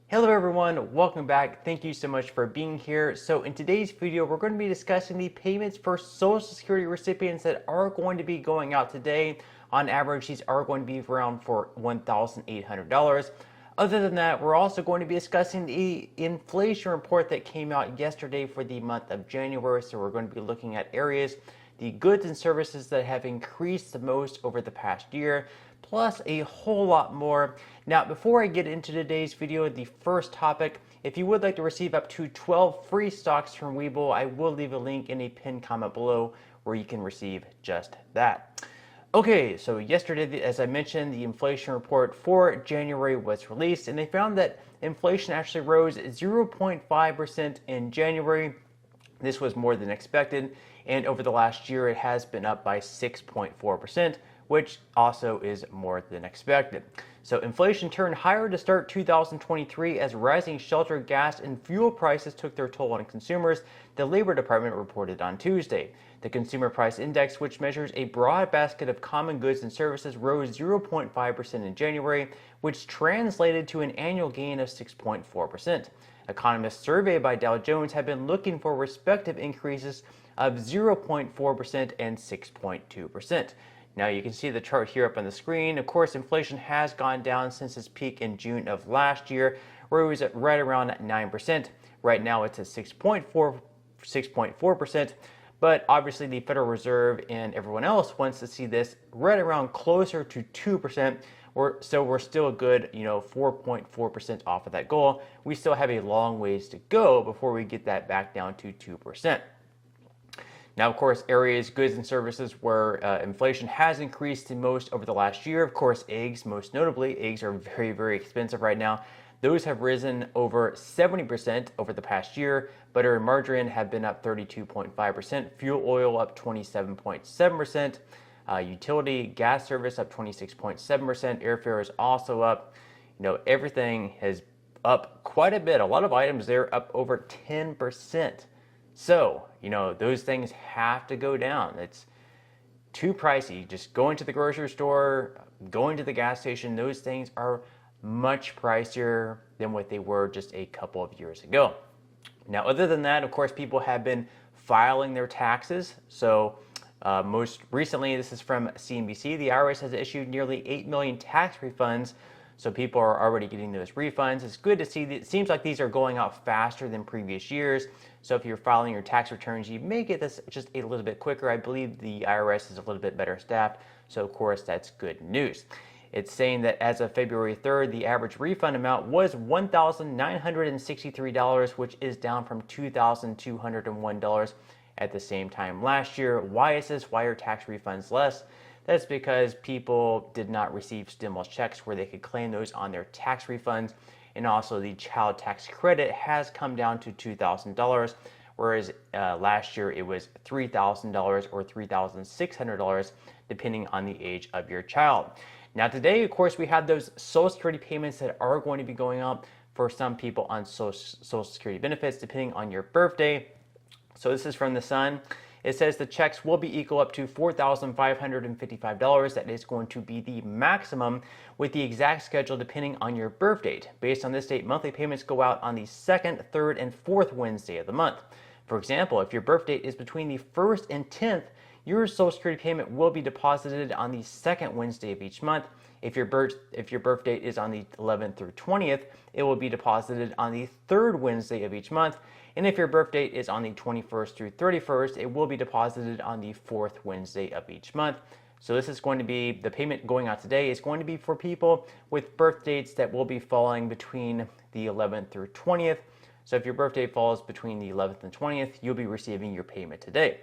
Hello everyone, welcome back. Thank you so much for being here. So in today's video, we're going to be discussing the payments for Social Security recipients that are going to be going out today. On average, these are going to be around for $1,800. Other than that, we're also going to be discussing the inflation report that came out yesterday for the month of January. So we're going to be looking at areas, the goods and services that have increased the most over the past year, plus a whole lot more. Now, before I get into today's video, the first topic, if you would like to receive up to 12 free stocks from Webull, I will leave a link in a pinned comment below where you can receive just that. Okay, so yesterday, as I mentioned, the inflation report for January was released, and they found that inflation actually rose 0.5% in January. This was more than expected, and over the last year, it has been up by 6.4%, which also is more than expected. So inflation turned higher to start 2023 as rising shelter, gas, and fuel prices took their toll on consumers, the Labor Department reported on Tuesday. The Consumer Price Index, which measures a broad basket of common goods and services, rose 0.5% in January, which translated to an annual gain of 6.4%. Economists surveyed by Dow Jones have been looking for respective increases of 0.4% and 6.2%. Now you can see the chart here up on the screen. Of course, inflation has gone down since its peak in June of last year, where it was at right around 9%. Right now it's at 6.4%. But obviously the Federal Reserve and everyone else wants to see this right around closer to 2%. So we're still a good, 4.4% off of that goal. We still have a long ways to go before we get that back down to 2%. Now, of course, areas, goods, and services where inflation has increased the most over the last year. Of course, eggs, most notably. Eggs are very, very expensive right now. Those have risen over 70% over the past year. Butter and margarine have been up 32.5%. Fuel oil up 27.7%. Utility gas service up 26.7%. Airfare is also up. Everything is up quite a bit. A lot of items there up over 10%. So, those things have to go down. It's too pricey. Just going to the grocery store, going to the gas station, those things are much pricier than what they were just a couple of years ago. Now, other than that, of course, people have been filing their taxes. So, most recently, this is from CNBC, the IRS has issued nearly 8 million tax refunds. So people are already getting those refunds. It's good to see that it seems like these are going out faster than previous years. So if you're filing your tax returns, you may get this just a little bit quicker. I believe the IRS is a little bit better staffed. So of course, that's good news. It's saying that as of February 3rd, the average refund amount was $1,963, which is down from $2,201 at the same time last year. Why is this? Why are tax refunds less? That's because people did not receive stimulus checks where they could claim those on their tax refunds. And also the child tax credit has come down to $2,000, whereas last year it was $3,000 or $3,600, depending on the age of your child. Now today, of course, we have those Social Security payments that are going to be going out for some people on Social Security benefits, depending on your birthday. So this is from the Sun. It says the checks will be equal up to $4,555. That is going to be the maximum, with the exact schedule depending on your birth date. Based on this date, monthly payments go out on the 2nd, 3rd, and 4th Wednesday of the month. For example, if your birth date is between the 1st and 10th, your Social Security payment will be deposited on the 2nd Wednesday of each month. If your birth date is on the 11th through 20th, it will be deposited on the 3rd Wednesday of each month. And if your birth date is on the 21st through 31st, it will be deposited on the 4th Wednesday of each month. So this is going to be, the payment going out today is going to be for people with birth dates that will be falling between the 11th through 20th. So if your birthday falls between the 11th and 20th, you'll be receiving your payment today.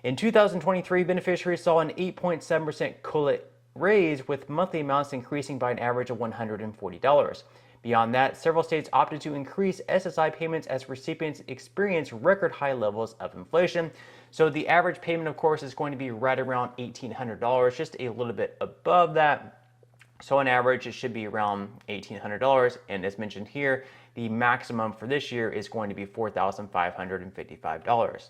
In 2023, beneficiaries saw an 8.7% COLA raise, with monthly amounts increasing by an average of $140. Beyond that, several states opted to increase SSI payments as recipients experience record high levels of inflation. So the average payment, of course, is going to be right around $1,800, just a little bit above that. So on average, it should be around $1,800. And as mentioned here, the maximum for this year is going to be $4,555.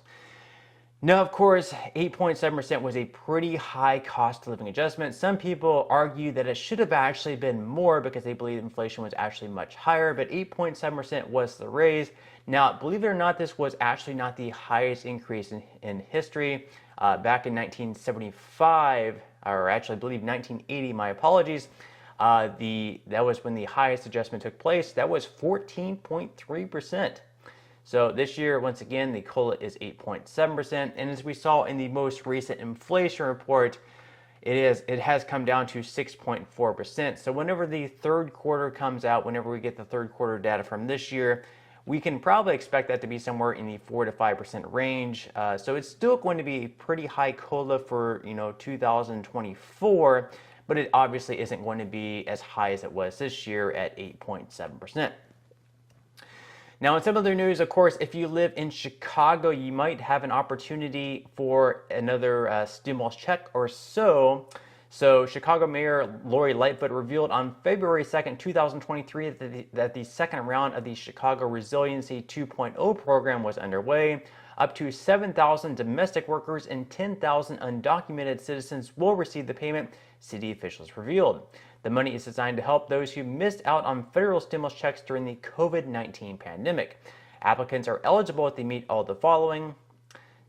Now, of course, 8.7% was a pretty high cost of living adjustment. Some people argue that it should have actually been more because they believe inflation was actually much higher, but 8.7% was the raise. Now, believe it or not, this was actually not the highest increase in history. Back in 1975, or actually I believe 1980, my apologies, that was when the highest adjustment took place. That was 14.3%. So this year, once again, the COLA is 8.7%. And as we saw in the most recent inflation report, it has come down to 6.4%. So whenever the third quarter comes out, whenever we get the third quarter data from this year, we can probably expect that to be somewhere in the 4 to 5% range. So it's still going to be a pretty high COLA for 2024, but it obviously isn't going to be as high as it was this year at 8.7%. Now, in some other news, of course, if you live in Chicago, you might have an opportunity for another stimulus check or so. So, Chicago Mayor Lori Lightfoot revealed on February 2nd, 2023, that the second round of the Chicago Resiliency 2.0 program was underway. Up to 7,000 domestic workers and 10,000 undocumented citizens will receive the payment, city officials revealed. The money is designed to help those who missed out on federal stimulus checks during the COVID-19 pandemic. Applicants are eligible if they meet all the following.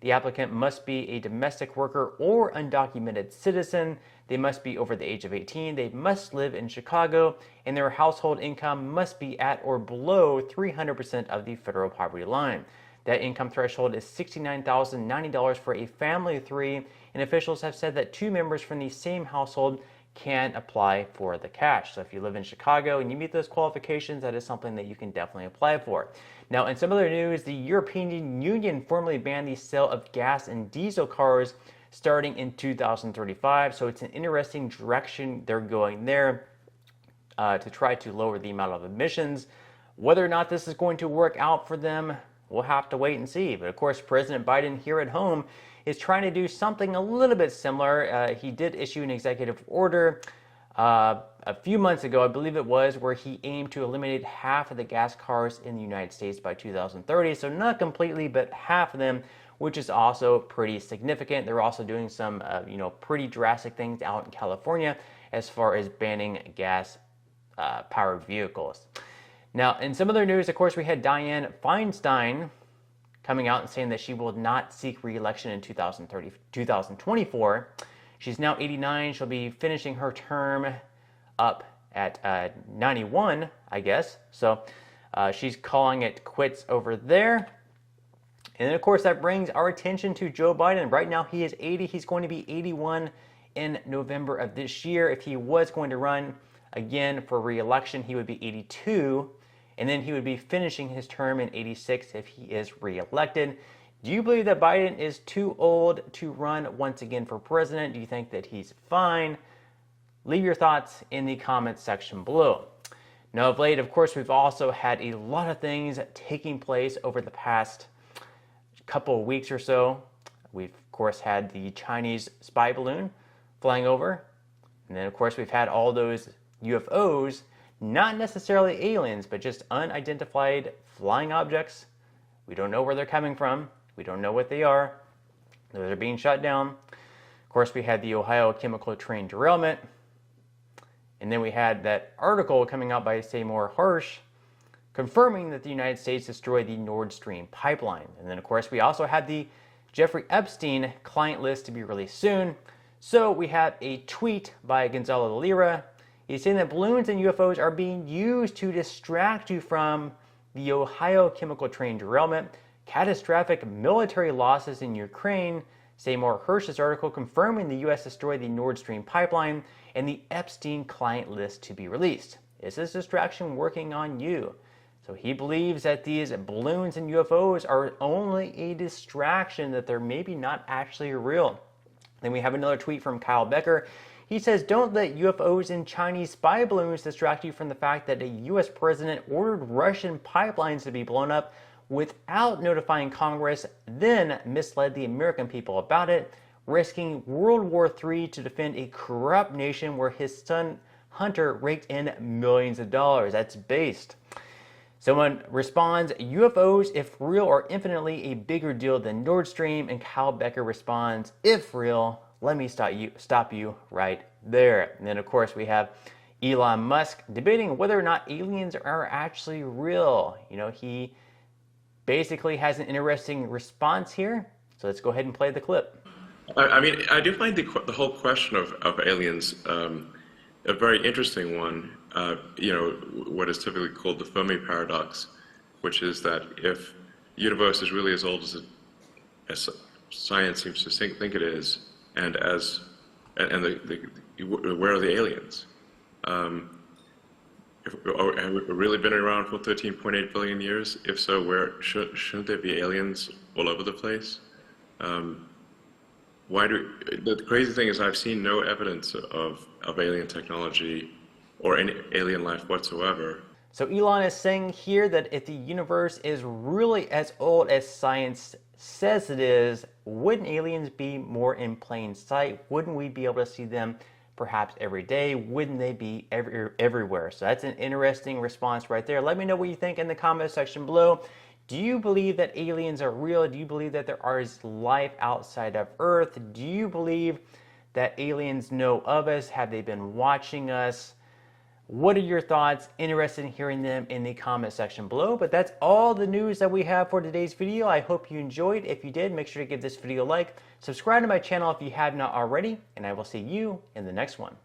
The applicant must be a domestic worker or undocumented citizen. They must be over the age of 18. They must live in Chicago, and their household income must be at or below 300% of the federal poverty line. That income threshold is $69,090 for a family of three, and officials have said that two members from the same household can apply for the cash. So if you live in Chicago and you meet those qualifications, that is something that you can definitely apply for. Now, in some other news, the European Union formally banned the sale of gas and diesel cars starting in 2035. So it's an interesting direction they're going there to try to lower the amount of emissions. Whether or not this is going to work out for them, we'll have to wait and see. But of course, President Biden here at home is trying to do something a little bit similar. He did issue an executive order a few months ago, I believe it was, where he aimed to eliminate half of the gas cars in the United States by 2030. So not completely, but half of them, which is also pretty significant. They're also doing some, pretty drastic things out in California as far as banning gas-powered vehicles. Now, in some other news, of course, we had Dianne Feinstein coming out and saying that she will not seek re-election in 2024. She's now 89. She'll be finishing her term up at 91, I guess. So she's calling it quits over there. And then, of course, that brings our attention to Joe Biden. Right now, he is 80. He's going to be 81 in November of this year. If he was going to run again for re-election, he would be 82. And then he would be finishing his term in 86 if he is re-elected. Do you believe that Biden is too old to run once again for president? Do you think that he's fine? Leave your thoughts in the comments section below. Now, of late, of course, we've also had a lot of things taking place over the past couple of weeks or so. We've, of course, had the Chinese spy balloon flying over. And then, of course, we've had all those UFOs, not necessarily aliens, but just unidentified flying objects. We don't know where they're coming from. We don't know what they are. Those are being shut down. Of course, we had the Ohio chemical train derailment. And then we had that article coming out by Seymour Hersh confirming that the United States destroyed the Nord Stream pipeline. And then, of course, we also had the Jeffrey Epstein client list to be released soon. So we have a tweet by Gonzalo Lira. He's saying that balloons and UFOs are being used to distract you from the Ohio chemical train derailment, catastrophic military losses in Ukraine, Seymour Hersh's article confirming the U.S. destroyed the Nord Stream pipeline, and the Epstein client list to be released. Is this distraction working on you? So he believes that these balloons and UFOs are only a distraction, that they're maybe not actually real. Then we have another tweet from Kyle Becker. He says, don't let UFOs and Chinese spy balloons distract you from the fact that a U.S. president ordered Russian pipelines to be blown up without notifying Congress, then misled the American people about it, risking World War III to defend a corrupt nation where his son Hunter raked in millions of dollars. That's based. Someone responds, UFOs, if real, are infinitely a bigger deal than Nord Stream. And Kyle Becker responds, if real, let me stop you right there. And then, of course, we have Elon Musk debating whether or not aliens are actually real. He basically has an interesting response here. So let's go ahead and play the clip. I mean, I do find the whole question of aliens a very interesting one. What is typically called the Fermi paradox, which is that if the universe is really as old as science seems to think it is, and where are the aliens? Have we really been around for 13.8 billion years? If so, shouldn't there be aliens all over the place? The crazy thing is I've seen no evidence of alien technology or any alien life whatsoever. So Elon is saying here that if the universe is really as old as science says it is, wouldn't aliens be more in plain sight? Wouldn't we be able to see them perhaps every day? Wouldn't they be everywhere? So that's an interesting response right there. Let me know what you think in the comment section below. Do you believe that aliens are real? Do you believe that there is life outside of Earth? Do you believe that aliens know of us? Have they been watching us? What are your thoughts? Interested in hearing them in the comment section below. But that's all the news that we have for today's video. I hope you enjoyed. If you did, make sure to give this video a like. Subscribe to my channel if you have not already. And I will see you in the next one.